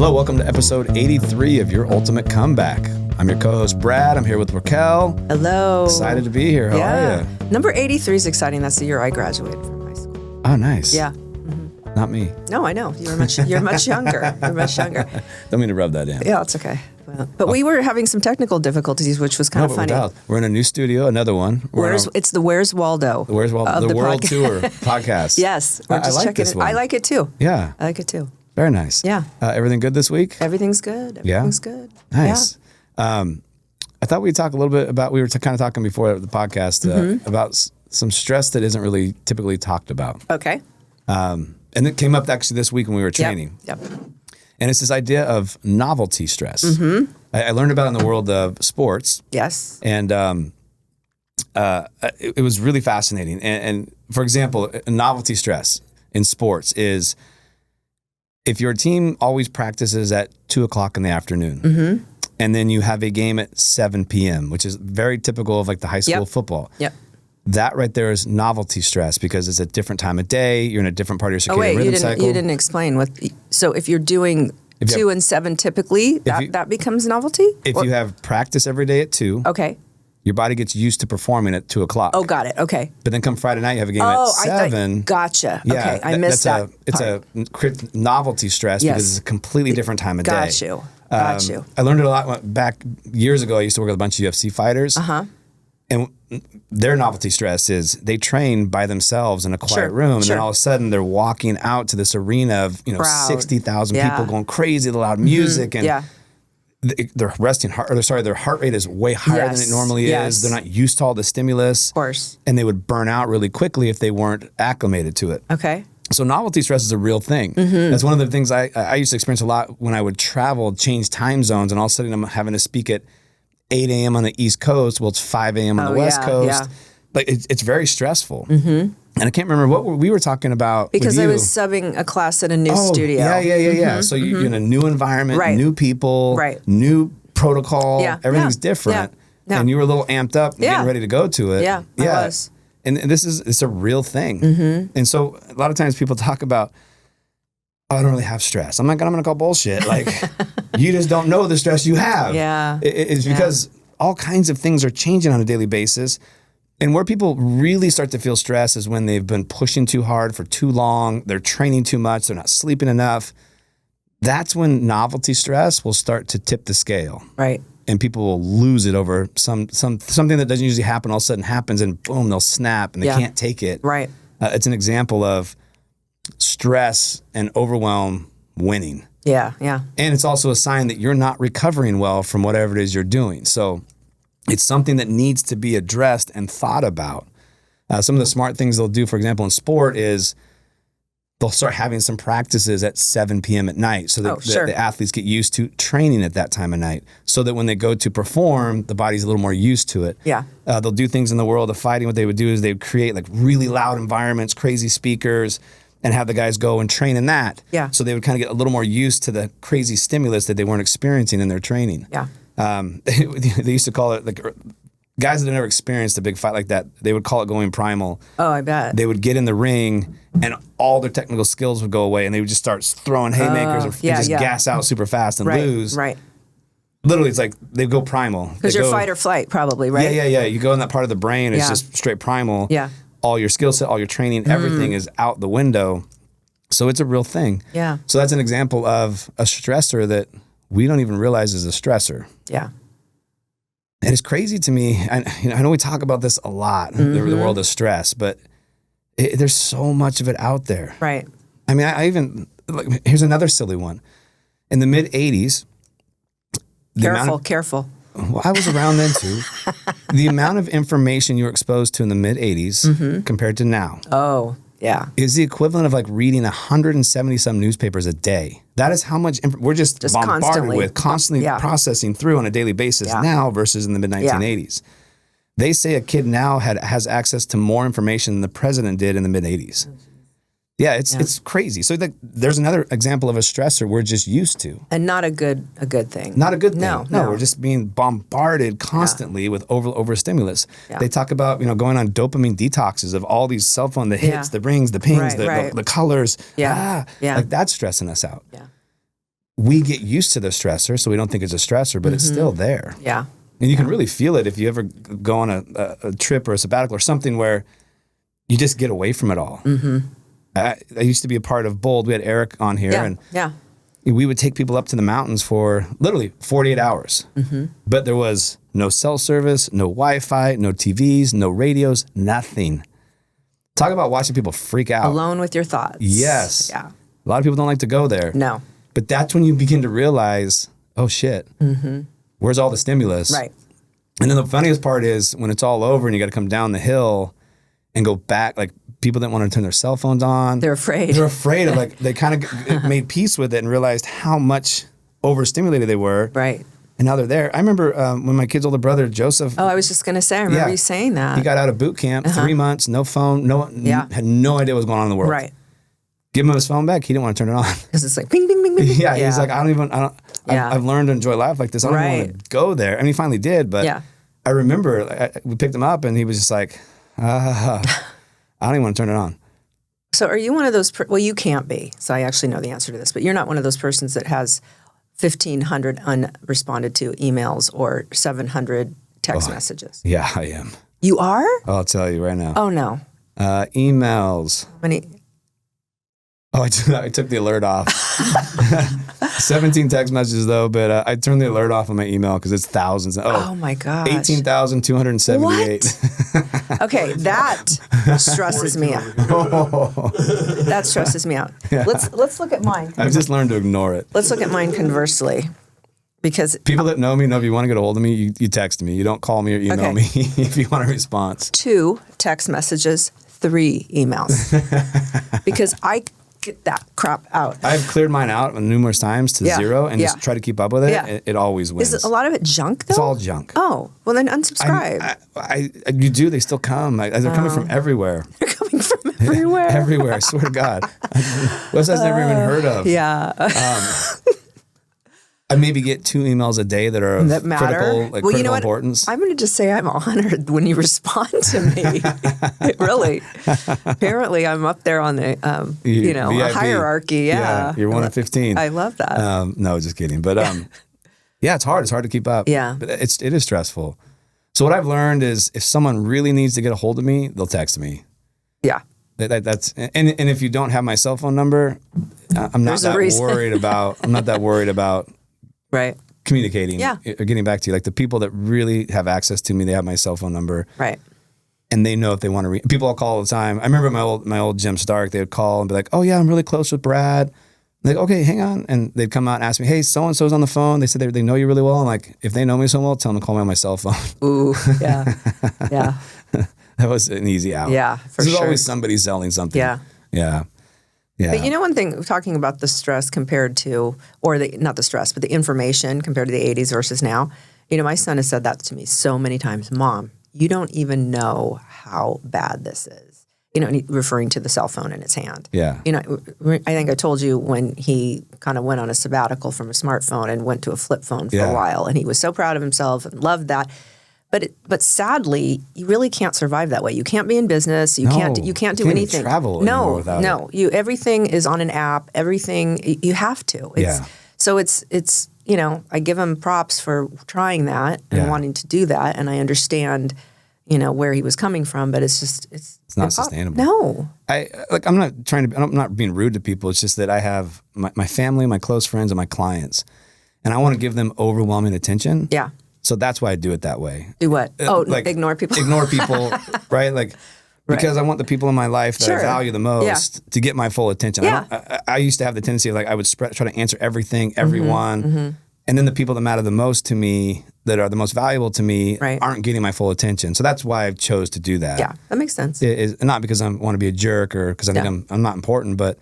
Hello, welcome to episode 83 of Your Ultimate Comeback. I'm your co-host, Brad. I'm here with Raquel. Hello. Excited to be here. How are you? Number 83 is exciting. That's the year I graduated from high school. Oh, nice. Yeah. Not me. No, I know. You're much younger. You're much younger. Don't mean to rub that in. Yeah, it's okay. But we were having some technical difficulties, which was kind of funny. We're in a new studio, another one. It's the Where's Waldo? The Where's Waldo? The World Tour podcast. Yes. We're just I like checking this it. one. I like it too. Yeah. I like it too. Very nice. Yeah. Everything good this week? Everything's good. Everything's good. Nice. Yeah. I thought we'd talk a little bit about, we were kind of talking before the podcast about some stress that isn't really typically talked about. Okay. And it came up actually this week when we were training. Yep. And it's this idea of novelty stress. Mm-hmm. I learned about it in the world of sports. Yes. And it was really fascinating. And for example, novelty stress in sports is if your team always practices at 2:00 in the afternoon, and then you have a game at 7 p.m., which is very typical of like the high school football. Yep. That right there is novelty stress because it's a different time of day. You're in a different part of your circadian rhythm cycle. You didn't explain what. So if you're doing 2 and 7 typically, that becomes novelty? If you have practice every day at 2, okay, your body gets used to performing at 2:00. Oh, got it. Okay. But then come Friday night, you have a game at 7. Gotcha. Yeah, okay, I missed that. It's a novelty stress because it's a completely different time of day. Got you. I learned it a lot back years ago. I used to work with a bunch of UFC fighters. And their novelty stress is they train by themselves in a quiet room, and then all of a sudden they're walking out to this arena of 60,000 people going crazy, the loud music, and their their heart rate is way higher than it normally is. They're not used to all the stimulus, of course, and they would burn out really quickly if they weren't acclimated to it. Okay. So novelty stress is a real thing. That's one of the things I used to experience a lot when I would travel, change time zones, and all of a sudden I'm having to speak at 8 a.m. on the East Coast. Well, it's 5 a.m. on the West Coast. Yeah. Like it's very stressful. And I can't remember what we were talking about. Because I was subbing a class at a new studio. Yeah. So you're in a new environment, new people, new protocol. Everything's different. And you were a little amped up, getting ready to go to it. Yeah, I was. And it's a real thing. And so a lot of times people talk about, I don't really have stress. I'm going to call bullshit. Like, you just don't know the stress you have. Yeah. It's because all kinds of things are changing on a daily basis. And where people really start to feel stress is when they've been pushing too hard for too long. They're training too much. They're not sleeping enough. That's when novelty stress will start to tip the scale. Right. And people will lose it over something that doesn't usually happen. All of a sudden happens and boom, they'll snap and they can't take it. Right. It's an example of stress and overwhelm winning. Yeah. And it's also a sign that you're not recovering well from whatever it is you're doing. So it's something that needs to be addressed and thought about. Some of the smart things they'll do, for example, in sport is they'll start having some practices at 7 p.m. at night so that the athletes get used to training at that time of night so that when they go to perform, the body's a little more used to it. Yeah. They'll do things in the world of fighting. What they would do is they would create like really loud environments, crazy speakers, and have the guys go and train in that. Yeah. So they would kind of get a little more used to the crazy stimulus that they weren't experiencing in their training. Yeah. They used to call it, like, guys that had never experienced a big fight like that, they would call it going primal. Oh, I bet. They would get in the ring and all their technical skills would go away and they would just start throwing haymakers and just gas out super fast and lose. Right. Literally, it's like they go primal. Because you're fight or flight probably, right? Yeah. You go in that part of the brain, it's just straight primal. Yeah. All your skill set, all your training, everything is out the window. So it's a real thing. Yeah. So that's an example of a stressor that we don't even realize is a stressor. Yeah. And it's crazy to me. I know we talk about this a lot, the world of stress, but there's so much of it out there. Right. I mean, here's another silly one. In the mid 80s, Careful. Well, I was around then too. The amount of information you were exposed to in the mid 80s compared to now. Oh, yeah. Is the equivalent of like reading 170 some newspapers a day. That is how much we're just bombarded constantly processing through on a daily basis now versus in the mid 1980s. They say a kid now has access to more information than the president did in the mid 80s. Yeah, it's crazy. So there's another example of a stressor we're just used to. And not a good thing. Not a good thing. No. We're just being bombarded constantly with overstimulus. Yeah. They talk about, going on dopamine detoxes of all these cell phone, the hits, the rings, the pings, the colors. Yeah. Like that's stressing us out. Yeah. we get used to the stressor, so we don't think it's a stressor, but it's still there. Yeah. And you can really feel it if you ever go on a trip or a sabbatical or something where you just get away from it all. I used to be a part of Bold. We had Eric on here, and we would take people up to the mountains for literally 48 hours. But there was no cell service, no Wi-Fi, no TVs, no radios, nothing. Talk about watching people freak out. Alone with your thoughts. Yes. Yeah. A lot of people don't like to go there. No. But that's when you begin to realize, oh shit, where's all the stimulus? Right. And then the funniest part is when it's all over and you got to come down the hill and go back, like people didn't want to turn their cell phones on. They're afraid. They're afraid of, like, they kind of made peace with it and realized how much overstimulated they were. Right. And now they're there. I remember when my kid's older brother, Joseph. Oh, I was just going to say, I remember you saying that. He got out of boot camp, 3 months, no phone, had no idea what was going on in the world. Right. Give him his phone back. He didn't want to turn it on. Because it's like bing, bing, bing, bing. Yeah, he's like, I've learned to enjoy life like this. I don't even want to go there. I mean, he finally did, but I remember we picked him up and he was just like, I don't even want to turn it on. So are you one of those, well, you can't be. So I actually know the answer to this, but you're not one of those persons that has 1,500 unresponded to emails or 700 text messages. Yeah, I am. You are? I'll tell you right now. Oh, no. Emails. How many? Oh, I took the alert off. 17 text messages though, but I turned the alert off on my email because it's thousands. Oh my gosh. 18,278. Okay, that stresses me out. That stresses me out. Yeah. Let's look at mine. I've just learned to ignore it. Let's look at mine conversely. Because people that know me know if you want to get a hold of me, you text me. You don't call me or email me if you want a response. 2 text messages, 3 emails. Because I get that crap out. I've cleared mine out numerous times to 0 and just try to keep up with it. Yeah. It always wins. Is a lot of it junk though? It's all junk. Oh, well then unsubscribe. You do, they still come. They're coming from everywhere. They're coming from everywhere. Everywhere, I swear to God. Websites I've never even heard of. Yeah. I maybe get 2 emails a day that are of critical, critical importance. I'm going to just say I'm honored when you respond to me. Really. Apparently, I'm up there on the, a hierarchy. Yeah. You're 1 of 15. I love that. No, just kidding. But yeah, it's hard. It's hard to keep up. Yeah. But it is stressful. So what I've learned is if someone really needs to get a hold of me, they'll text me. Yeah. That's and if you don't have my cell phone number, I'm not that worried about communicating or getting back to you. Like the people that really have access to me, they have my cell phone number. Right. And they know if they want to people I'll call all the time. I remember my old Jim Stark, they would call and be like, oh yeah, I'm really close with Brad. Like, okay, hang on. And they'd come out and ask me, hey, so-and-so's on the phone. They said they know you really well. I'm like, if they know me so well, tell them to call me on my cell phone. Ooh, yeah. Yeah. That was an easy out. Yeah, for sure. There's always somebody selling something. Yeah. Yeah. Yeah. But you know one thing, talking about the stress compared to, not the stress, but the information compared to the 80s versus now, my son has said that to me so many times. Mom, you don't even know how bad this is. Referring to the cell phone in his hand. Yeah. I think I told you when he kind of went on a sabbatical from a smartphone and went to a flip phone for a while, and he was so proud of himself and loved that. But sadly, you really can't survive that way. You can't be in business. You can't do anything. Travel anymore without it. Everything is on an app. Everything you have to. So it's I give him props for trying that and wanting to do that, and I understand where he was coming from, but it's not sustainable. No. I'm not being rude to people. It's just that I have my family, my close friends, and my clients, and I want to give them overwhelming attention. Yeah. So that's why I do it that way. Do what? Ignore people. Ignore people, right? Because I want the people in my life that I value the most to get my full attention. Yeah. I used to have the tendency of I would try to answer everything, everyone, and then the people that matter the most to me, that are the most valuable to me, aren't getting my full attention. So that's why I chose to do that. Yeah, that makes sense. It is not because I want to be a jerk or because I think I'm not important, but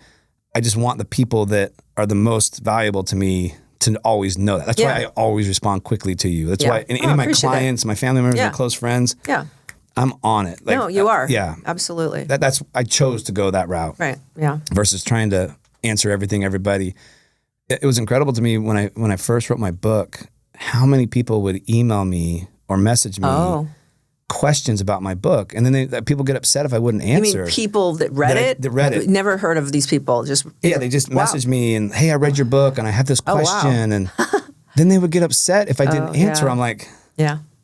I just want the people that are the most valuable to me to always know that. That's why I always respond quickly to you. That's why any of my clients, my family members, my close friends, I'm on it. No, you are. Yeah. Absolutely. I chose to go that route. Right. Yeah. Versus trying to answer everything, everybody. It was incredible to me when I first wrote my book, how many people would email me or message me questions about my book, and then people get upset if I wouldn't answer. You mean people that read it? That read it. Never heard of these people. Just they just message me and, hey, I read your book and I have this question, and then they would get upset if I didn't answer. I'm like,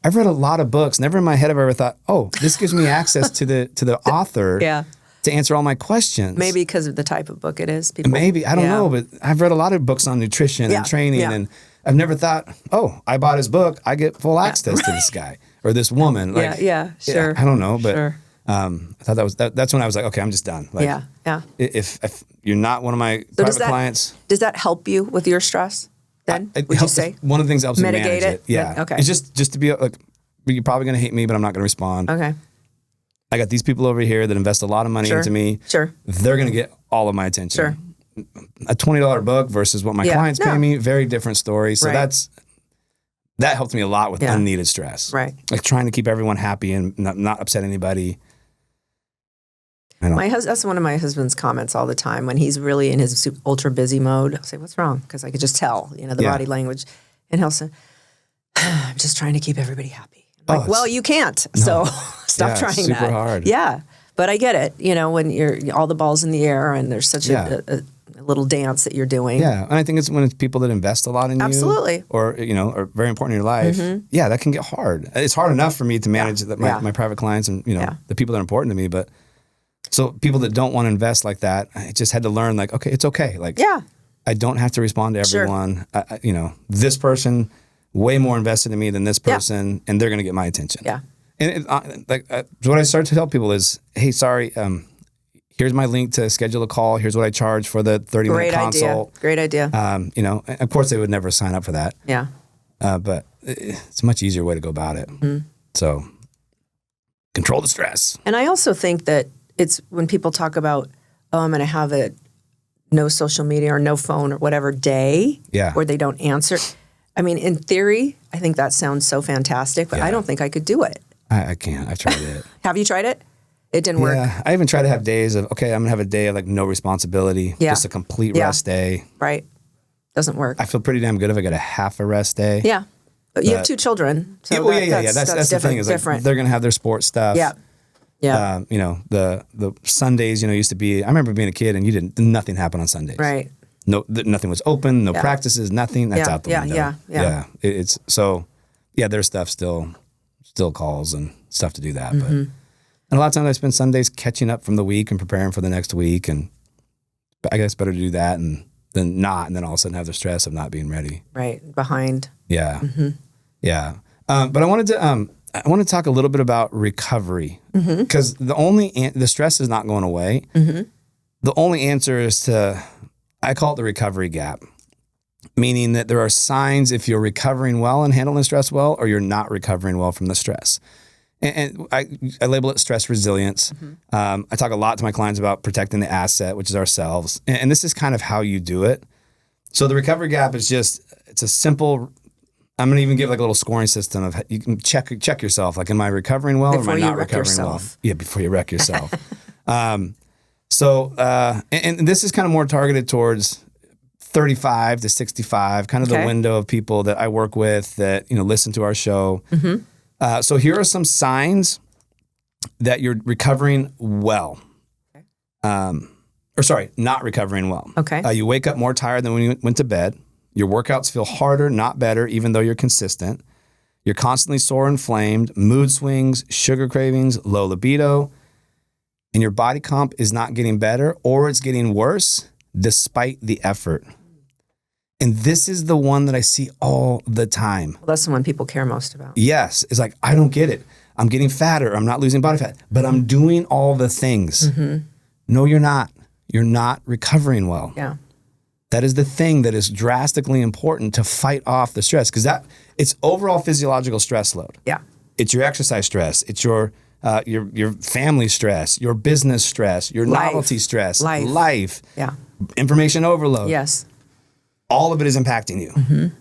I've read a lot of books. Never in my head have I ever thought, oh, this gives me access to the author to answer all my questions. Maybe because of the type of book it is. People, maybe, I don't know, but I've read a lot of books on nutrition and training, and I've never thought, oh, I bought his book, I get full access to this guy or this woman. Like, sure. I don't know, but I thought that's when I was like, okay, I'm just done. Like, If you're not one of my private clients, does that help you with your stress? Then would you say one of the things that helps me manage it? Yeah. Okay. It's just to be like, you're probably going to hate me, but I'm not going to respond. Okay. I got these people over here that invest a lot of money into me. Sure. They're going to get all of my attention. Sure. A $20 book versus what my clients pay me, very different story. So that helped me a lot with unneeded stress. Right. Like trying to keep everyone happy and not upset anybody. That's one of my husband's comments all the time when he's really in his ultra busy mode. I'll say, "What's wrong?" Because I could just tell, the body language, and he'll say, "I'm just trying to keep everybody happy." I'm like, well, you can't, so stop trying that. Super hard. Yeah, but I get it. When you're all the balls in the air and there's such a little dance that you're doing. Yeah, and I think it's when it's people that invest a lot in you, or are very important in your life. Yeah, that can get hard. It's hard enough for me to manage my private clients and the people that are important to me, but. So people that don't want to invest like that, I just had to learn like, okay, it's okay. Like, I don't have to respond to everyone. This person way more invested in me than this person, and they're going to get my attention. Yeah. And what I start to tell people is, hey, sorry, here's my link to schedule a call. Here's what I charge for the 30-minute consult. Great idea. Of course they would never sign up for that. Yeah. But it's a much easier way to go about it. So control the stress. And I also think that it's when people talk about, I'm going to have a no social media or no phone or whatever day where they don't answer. I mean, in theory, I think that sounds so fantastic, but I don't think I could do it. I can't. I've tried it. Have you tried it? It didn't work? Yeah. I even try to have days of, okay, I'm going to have a day of like no responsibility, just a complete rest day. Right. Doesn't work. I feel pretty damn good if I get a half a rest day. Yeah. But you have 2 children. So that's the thing is like they're going to have their sports stuff. Yeah. Yeah. The Sundays, used to be, I remember being a kid and nothing happened on Sundays. Right. No, nothing was open, no practices, nothing. That's out the window. Yeah. It's so, there's stuff still calls and stuff to do that. But, and a lot of times I spend Sundays catching up from the week and preparing for the next week. And I guess better to do that than not. And then all of a sudden have the stress of not being ready. Right. Behind. Yeah. Yeah. But I wanted to talk a little bit about recovery because the stress is not going away. The only answer is I call it the recovery gap, meaning that there are signs if you're recovering well and handling stress well, or you're not recovering well from the stress. And I label it stress resilience. I talk a lot to my clients about protecting the asset, which is ourselves. And this is kind of how you do it. So the recovery gap is it's a simple, I'm going to even give like a little scoring system of you can check yourself. Like, am I recovering well or am I not recovering well? Yeah, before you wreck yourself. And this is kind of more targeted towards 35 to 65, kind of the window of people that I work with that, listen to our show. So here are some signs that you're recovering well. Not recovering well. Okay. You wake up more tired than when you went to bed. Your workouts feel harder, not better, even though you're consistent. You're constantly sore and inflamed, mood swings, sugar cravings, low libido, and your body comp is not getting better or it's getting worse despite the effort. And this is the one that I see all the time. Well, that's the one people care most about. Yes. It's like, I don't get it. I'm getting fatter. I'm not losing body fat, but I'm doing all the things. No, you're not. You're not recovering well. Yeah. That is the thing that is drastically important to fight off the stress because it's overall physiological stress load. Yeah. It's your exercise stress. It's your family stress, your business stress, your novelty stress, life. Yeah. Information overload. Yes. All of it is impacting you.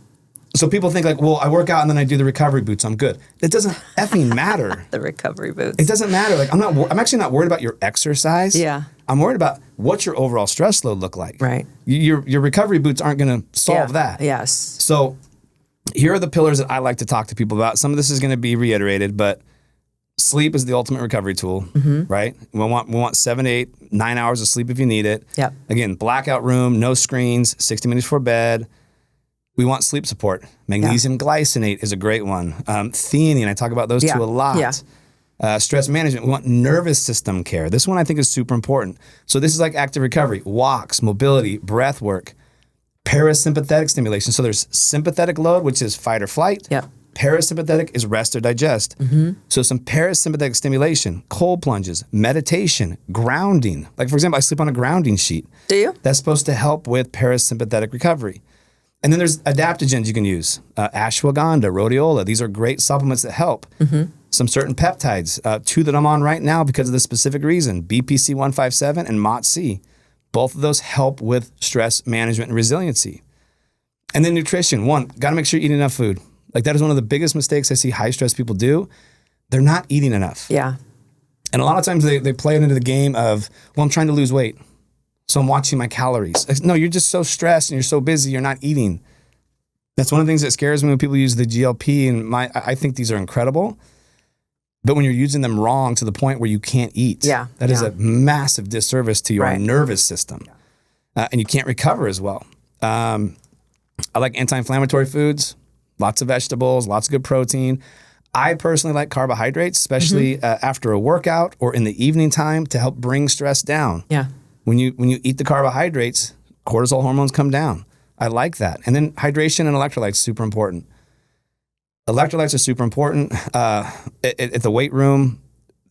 So people think like, well, I work out and then I do the recovery boots. I'm good. It doesn't effing matter. The recovery boots. It doesn't matter. Like I'm actually not worried about your exercise. Yeah. I'm worried about what's your overall stress load look like. Right. Your recovery boots aren't going to solve that. Yes. So here are the pillars that I like to talk to people about. Some of this is going to be reiterated, but sleep is the ultimate recovery tool, right? We want 7 to 8, 9 hours of sleep if you need it. Yep. Again, blackout room, no screens, 60 minutes before bed. We want sleep support. Magnesium glycinate is a great one. Theanine, I talk about those two a lot. Yeah. Stress management, we want nervous system care. This one I think is super important. So this is like active recovery, walks, mobility, breath work, parasympathetic stimulation. So there's sympathetic load, which is fight or flight. Yep. Parasympathetic is rest or digest. So some parasympathetic stimulation, cold plunges, meditation, grounding. Like for example, I sleep on a grounding sheet. Do you? That's supposed to help with parasympathetic recovery. And then there's adaptogens you can use. Ashwagandha, rhodiola. These are great supplements that help. Some certain peptides, 2 that I'm on right now because of this specific reason, BPC 157 and MOTS-C. Both of those help with stress management and resiliency. And then nutrition. One, got to make sure you eat enough food. Like that is one of the biggest mistakes I see high stress people do. They're not eating enough. Yeah. And a lot of times they play it into the game of, well, I'm trying to lose weight, so I'm watching my calories. No, you're just so stressed and you're so busy, you're not eating. That's one of the things that scares me when people use the GLP, and I think these are incredible. But when you're using them wrong to the point where you can't eat, that is a massive disservice to your nervous system. And you can't recover as well. I like anti-inflammatory foods, lots of vegetables, lots of good protein. I personally like carbohydrates, especially after a workout or in the evening time to help bring stress down. Yeah. When you eat the carbohydrates, cortisol hormones come down. I like that. And then hydration and electrolytes, super important. Electrolytes are super important. At the weight room,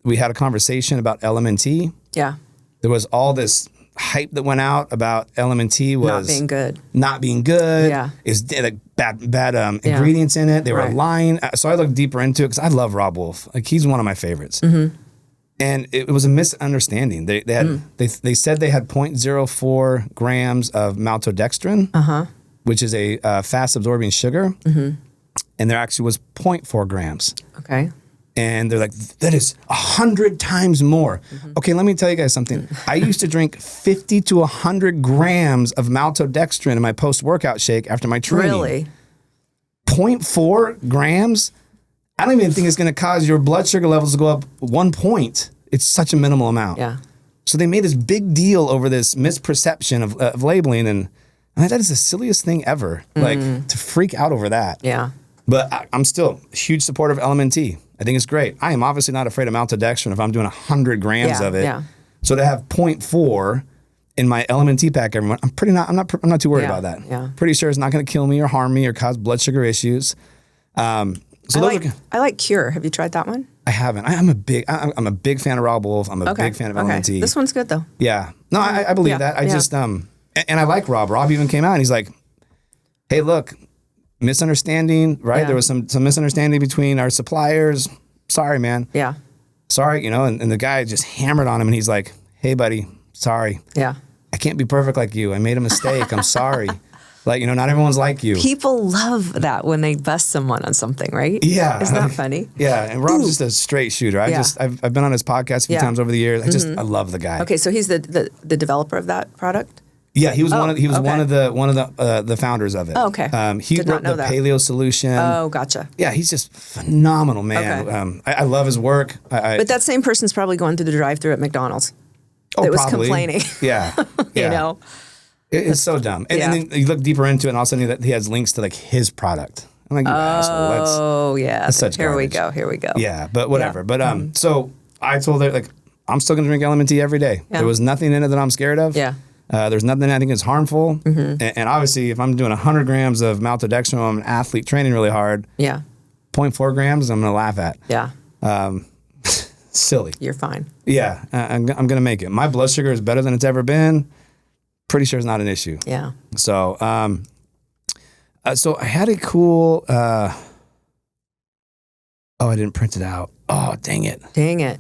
we had a conversation about LMNT. Yeah. There was all this hype that went out about LMNT was not being good. Yeah. Is like bad ingredients in it. They were lying. So I looked deeper into it because I love Rob Wolf. Like he's one of my favorites. And it was a misunderstanding. They said they had 0.04 grams of maltodextrin, which is a fast absorbing sugar. And there actually was 0.4 grams. Okay. And they're like, that is 100 times more. Okay, let me tell you guys something. I used to drink 50 to 100 grams of maltodextrin in my post-workout shake after my training. Really? 0.4 grams? I don't even think it's going to cause your blood sugar levels to go up 1 point. It's such a minimal amount. Yeah. So they made this big deal over this misperception of labeling, and I mean, that is the silliest thing ever. Like to freak out over that. Yeah. But I'm still a huge supporter of LMNT. I think it's great. I am obviously not afraid of maltodextrin if I'm doing 100 grams of it. Yeah. So to have 0.4 in my LMNT pack every month, I'm not too worried about that. Yeah. Pretty sure it's not going to kill me or harm me or cause blood sugar issues. I like Cure. Have you tried that one? I haven't. I'm a big fan of Rob Wolf. I'm a big fan of LMNT. This one's good though. Yeah. No, I believe that. I just and I like Rob. Rob even came out and he's like, hey, look, misunderstanding, right? There was some misunderstanding between our suppliers. Sorry, man. Yeah. Sorry, and the guy just hammered on him and he's like, hey, buddy, sorry. Yeah. I can't be perfect like you. I made a mistake. I'm sorry. Like, not everyone's like you. People love that when they bust someone on something, right? Yeah. Isn't that funny? Yeah. And Rob's just a straight shooter. I've been on his podcast a few times over the years. I love the guy. Okay. So he's the developer of that product? Yeah, he was one of the founders of it. Oh, okay. He wrote the paleo solution. Oh, gotcha. Yeah, he's just phenomenal, man. Okay. I love his work. But that same person's probably going through the drive-thru at McDonald's. Oh, that was probably. complaining. Yeah. It's so dumb. And then you look deeper into it, and all of a sudden he has links to like his product. I'm like, you asshole. Oh, yeah. That's such garbage. Here we go. Yeah, but whatever. Yeah. But so I told her like I'm still gonna drink LMNT every day. Yeah. There was nothing in it that I'm scared of. Yeah. There's nothing I think is harmful. And obviously, if I'm doing 100 grams of maltodextrin, I'm an athlete training really hard. Yeah. 0.4 grams, I'm going to laugh at. Yeah. Silly. You're fine. Yeah. I'm going to make it. My blood sugar is better than it's ever been. Pretty sure it's not an issue. Yeah. So, so I had a cool, I didn't print it out. Oh, dang it.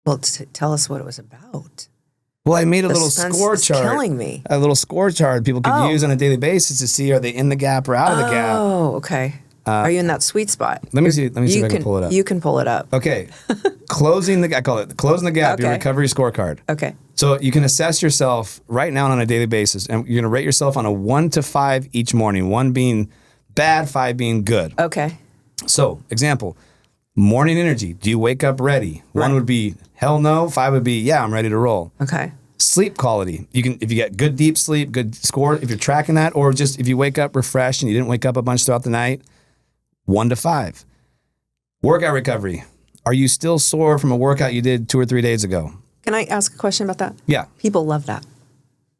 Well, tell us what it was about. Well, I made a little score chart. Killing me. A little score chart people could use on a daily basis to see, are they in the gap or out of the gap? Oh, okay. Are you in that sweet spot? Let me see if I can pull it up. You can pull it up. Okay. Closing the gap, your recovery scorecard. Okay. So you can assess yourself right now on a daily basis, and you're going to rate yourself on a 1 to 5 each morning, 1 being bad, 5 being good. Okay. So, example, Morning energy. Do you wake up ready? Right. 1 would be hell no. 5 would be, yeah, I'm ready to roll. Okay. Sleep quality. You can, if you get good deep sleep, good score, if you're tracking that, or just if you wake up refreshed and you didn't wake up a bunch throughout the night, 1 to 5. Workout recovery. Are you still sore from a workout you did 2 or 3 days ago? Can I ask a question about that? Yeah. People love that.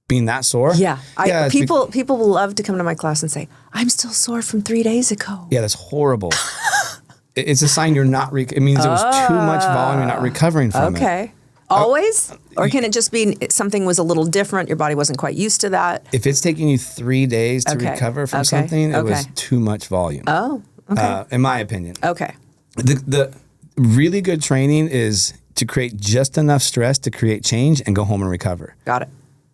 Being that sore? Yeah. it's People love to come to my class and say, I'm still sore from 3 days ago. yeah, that's horrible. It's a sign you're not, it means it was too much volume, you're not recovering from it. Okay. Always? Or can it just be something was a little different, your body wasn't quite used to that? If it's taking you 3 days to Okay. recover from Okay. something, it was Okay. too much volume. Oh, okay. In my opinion. Okay. The really good training is to create just enough stress to create change and go home and recover. Got it.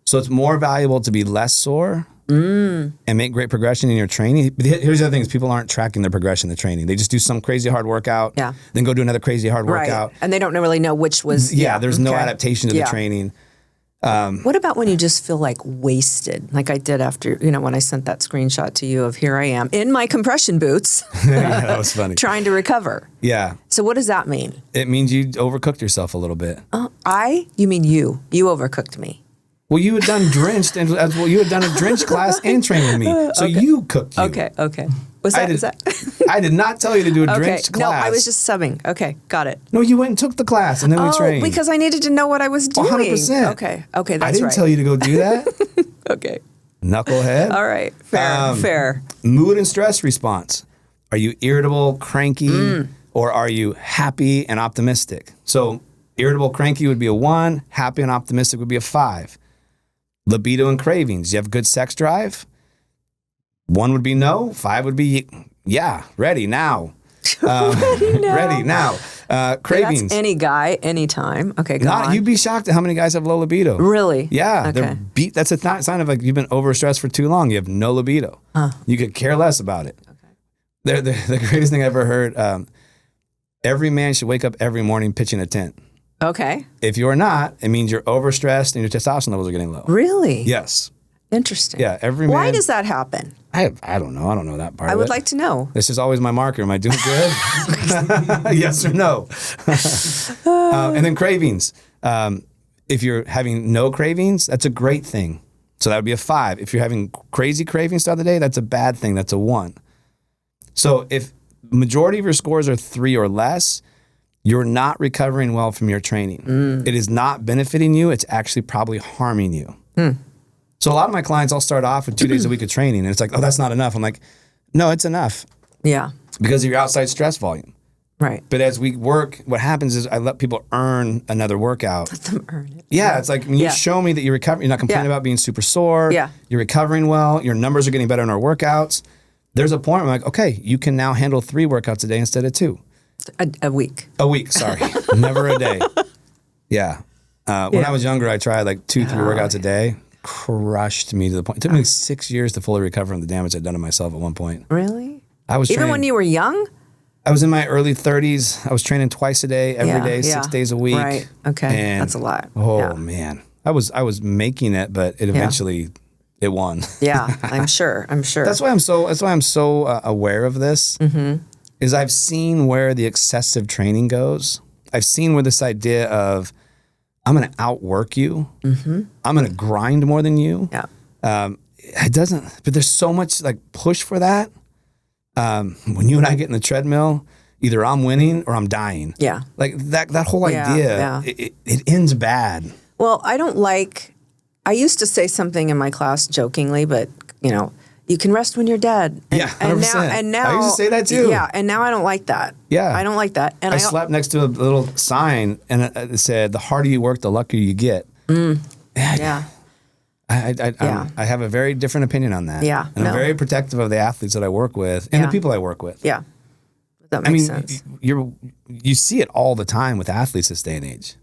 So it's more valuable to be less sore and make great progression in your training. But here's the other thing is people aren't tracking their progression in the training. They just do some crazy hard workout, Yeah. then go do another crazy hard workout. Right. And they don't really know which was. Yeah, there's no okay. adaptation to the Yeah. training. What about when you just feel like wasted? Like I did after, when I sent that screenshot to you of here I am in my compression boots Yeah, that was funny. trying to recover. Yeah, So what does that mean? it means you overcooked yourself a little bit. You mean you. You overcooked me. Well, you had done drenched, and as well, you had done a drenched class and trained with me, so you cooked you. Okay. Was that? Is that? I did not tell you to do a Okay. drenched No, class. I was just subbing. Okay. Got it. No, you went and took the class, and then we trained. Because I needed to know what I was doing. 100%. Okay. That's I right. didn't tell you to go do that, Okay. knucklehead. All right. Fair. Mood and stress response. Are you irritable, cranky, or are you happy and optimistic? So irritable, cranky would be a 1. Happy and optimistic would be a 5. Libido and cravings. You have good sex drive? 1 would be no. 5 would be yeah, ready now. Ready now. Cravings. That's any guy, anytime. Okay, go on. You'd be shocked at how many guys have low libido. Really? Yeah, Okay. they're beat. That's a sign of like you've been overstressed for too long. You have no libido. You could care less about it. Okay. The greatest thing I ever heard. Every man should wake up every morning pitching a tent. Okay. If you're not, it means you're overstressed and your testosterone levels are getting low. Really? Yes. Interesting. Yeah. Every man. Why does that happen? I don't know. I don't know that part. I of would it. like to know. This is always my marker. Am I doing good? Yes or no? And then cravings. If you're having no cravings, that's a great thing. So that would be a 5. If you're having crazy cravings throughout the day, that's a bad thing. That's a 1. So if majority of your scores are 3 or less, you're not recovering well from your training. It is not benefiting you. It's actually probably harming you. So a lot of my clients, I'll start off with 2 days a week of training, and it's like, oh, that's not enough. I'm like, no, it's enough Yeah. because of your outside stress volume. Right. But as we work, what happens is I let people earn another workout. Let them earn it. Yeah, it's like when you Yeah. show me that you're recovering, you're not complaining Yeah. about being super sore. Yeah. You're recovering well. Your numbers are getting better in our workouts. There's a point where I'm like, okay, you can now handle 3 workouts a day instead of 2. A week. A week, sorry. Never a day. Yeah. When I was younger, I tried like 2-3 workouts a day. Crushed me to the point. It took me 6 years to fully recover from the damage I'd done to myself at one point. Really? I was Even training, when you were young? I was in my early 30s. I was training twice a day, every day, 6 days a week. Right. Okay. And, That's a lot. Oh Yeah. man, I was making it, but it eventually it won. Yeah, I'm sure. That's why I'm so aware of this. Is I've seen where the excessive training goes. I've seen where this idea of I'm going to outwork you. I'm going to grind more than you. Yeah. It doesn't. But there's so much like push for that. When you and I get in the treadmill, either I'm winning or I'm dying. Yeah. Like that whole Yeah, idea. yeah. It ends bad. Well, I used to say something in my class jokingly, but you can rest when you're dead. And, Yeah, 100%. And now I used to say that too. Yeah, and now I don't like that. Yeah. I don't like that. And I slept next to a little sign and it said, "The harder you work, the luckier you get." Yeah. I have a very different opinion on that. Yeah, And I'm no. very protective of the athletes that I work with and the Yeah. people I work with. Yeah. That I makes mean, sense. you see it all the time with athletes this day and age.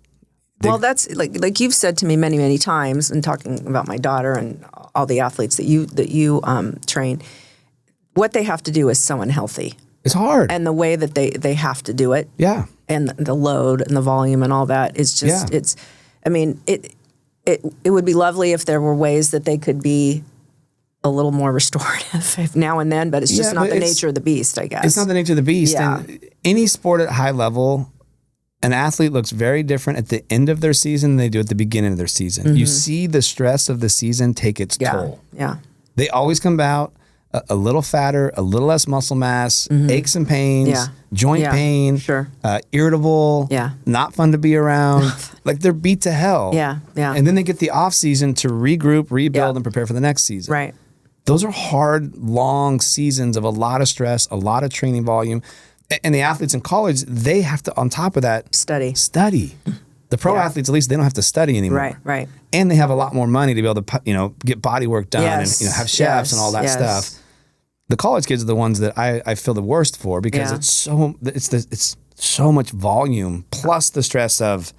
Well, that's like you've said to me many, many times in talking about my daughter and all the athletes that you train. What they have to do is so unhealthy, It's hard. and the way that they have to do it, Yeah. and the load and the volume and all that is just Yeah. it's. I mean, it would be lovely if there were ways that they could be a little more restorative now and then, but it's just not the nature of the beast, I guess. It's not the nature of the beast. Yeah. And any sport at high level, an athlete looks very different at the end of their season than they do at the beginning of their season. You see the stress of the season take its toll. Yeah. They always come out a little fatter, a little less muscle mass, aches and pains, joint pain, irritable, not fun to be around. Like they're beat to hell. Yeah. And then they get the off season to regroup, rebuild, and prepare for the next season. Right. Those are hard, long seasons of a lot of stress, a lot of training volume. And the athletes in college, they have to, on top of that, study. The pro athletes, at least, they don't have to study anymore. Right. And they have a lot more money to be able to, get body work done and have chefs and all that stuff. The college kids are the ones that I feel the worst for because it's so much volume plus the stress of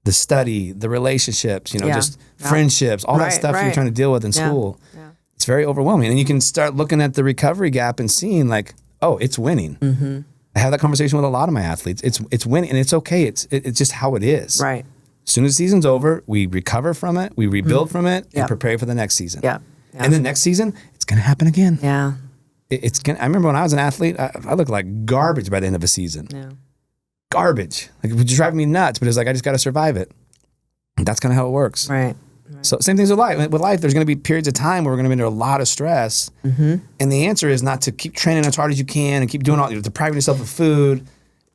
the study, the relationships, just friendships, all that stuff you're trying to deal with in school. Yeah. It's very overwhelming. And you can start looking at the recovery gap and seeing like, oh, it's winning. I have that conversation with a lot of my athletes. It's winning, and it's okay. It's just how it is. Right. As soon as the season's over, we recover from it, we rebuild from it, and prepare for the next season. And the next season, it's going to happen again. Yeah. I remember when I was an athlete, I looked like garbage by the end of a season. Yeah. Garbage. Like, it would drive me nuts, but it's like, I just got to survive it. And that's kind of how it works. Right. So same things with life. With life, there's going to be periods of time where we're going to be under a lot of stress. And the answer is not to keep training as hard as you can and keep doing all, depriving yourself of food.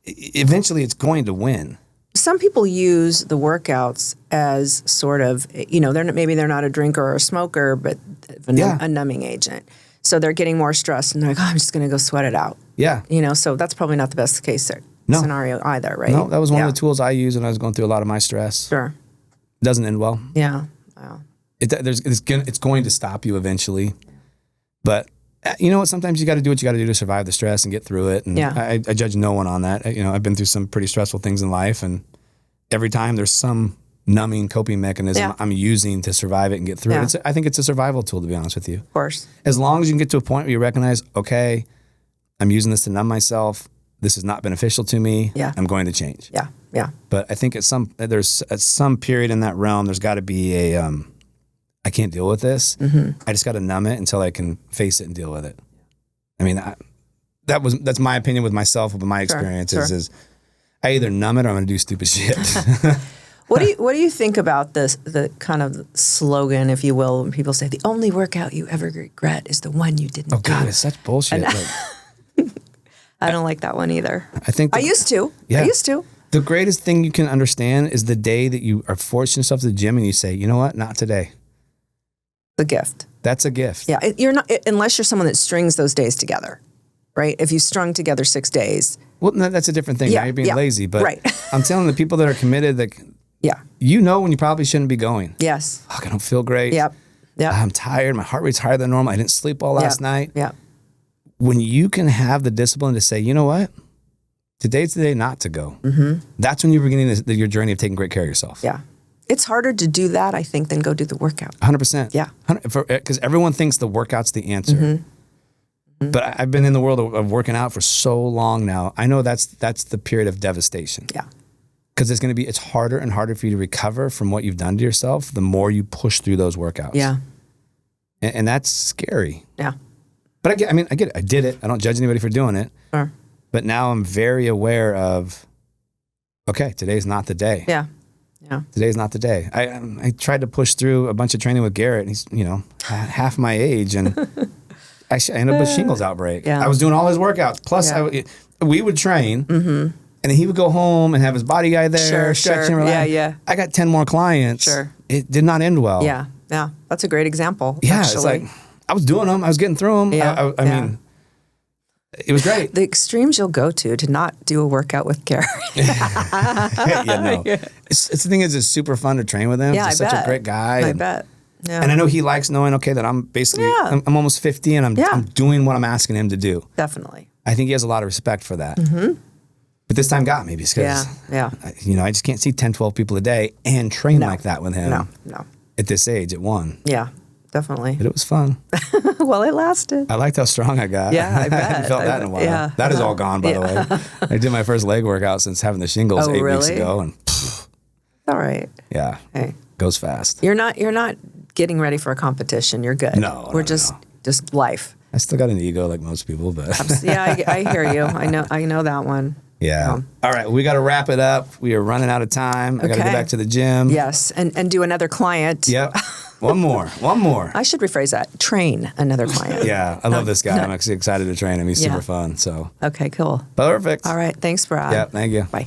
Eventually, it's going to win. Some people use the workouts as sort of, they're not a drinker or a smoker, but a numbing agent. So they're getting more stress and they're like, I'm just going to go sweat it out. Yeah. So that's probably not the best case scenario either, right? No, that was one of the tools I used when I was going through a lot of my stress. Sure. It doesn't end well. Yeah. Wow. It's going to stop you eventually. But you know what? Sometimes you got to do what you got to do to survive the stress and get through it. And I judge no one on that. I've been through some pretty stressful things in life. And every time there's some numbing coping mechanism I'm using to survive it and get through it. I think it's a survival tool, to be honest with you. Of course. As long as you can get to a point where you recognize, okay, I'm using this to numb myself. This is not beneficial to me. Yeah. I'm going to change. Yeah. Yeah. But I think at some period in that realm, there's got to be I can't deal with this. I just got to numb it until I can face it and deal with it. I mean, that's my opinion with myself, with my experiences is I either numb it or I'm going to do stupid shit. What do you think about the kind of slogan, if you will, when people say the only workout you ever regret is the one you didn't do? Oh God, it's such bullshit. I don't like that one either. I used to. Yeah. I used to. The greatest thing you can understand is the day that you are forcing yourself to the gym and you say, you know what, not today. The gift. That's a gift. Yeah, you're not unless you're someone that strings those days together, right? If you strung together 6 days. Well, that's a different thing. Now you're being lazy, but I'm telling the people that are committed that when you probably shouldn't be going. Yes. Fuck, I don't feel great. Yep. I'm tired. My heart rate's higher than normal. I didn't sleep well last night. Yeah. When you can have the discipline to say, you know what? Today's the day not to go. That's when you're beginning your journey of taking great care of yourself. Yeah. It's harder to do that, I think, than go do the workout. 100%. Yeah. Because everyone thinks the workout's the answer. But I've been in the world of working out for so long now. I know that's the period of devastation. Yeah. Because it's harder and harder for you to recover from what you've done to yourself the more you push through those workouts. Yeah. And that's scary. Yeah. But I get it. I did it. I don't judge anybody for doing it. Sure. But now I'm very aware of, okay, today's not the day. Yeah. Yeah. Today's not the day. I tried to push through a bunch of training with Garrett, and he's, half my age, and I ended up with shingles outbreak. Yeah. I was doing all his workouts. Plus, we would train, and then he would go home and have his body guy there, stretching, relax. Yeah. I got 10 more clients. Sure. It did not end well. Yeah. Yeah. That's a great example. Yeah. Actually. It's like, I was doing them. I was getting through them. Yeah. I mean, it was great. The extremes you'll go to not do a workout with Gary. It's the thing is, it's super fun to train with him. Yeah, he's such a great guy. I bet. Yeah. And I know he likes knowing, okay, that I'm basically, I'm almost 50 and I'm doing what I'm asking him to do. Definitely. I think he has a lot of respect for that. But this time got me because, I just can't see 10, 12 people a day and train like that with him. No. At this age, at one. Yeah. Definitely. But it was fun. Well, it lasted. I liked how strong I got. Yeah, I bet. I haven't felt that in a while. Yeah. That is all gone, by the way. I did my first leg workout since having the shingles 8 weeks ago. And all right. Yeah. Hey. Goes fast. You're not getting ready for a competition. You're good. No, We're no, just life. I still got an ego like most people, but Yeah, I hear you. I know that one. yeah. All right, we got to wrap it up. We are running out of time. I got to Okay. go back to the gym. Yes, and do another client. Yep. One more. I should rephrase that. Train another client. Yeah, I love this guy. I'm actually excited to train him. He's super fun. So Okay, cool. perfect. All right, thanks, Brad. Yeah, thank you. Bye.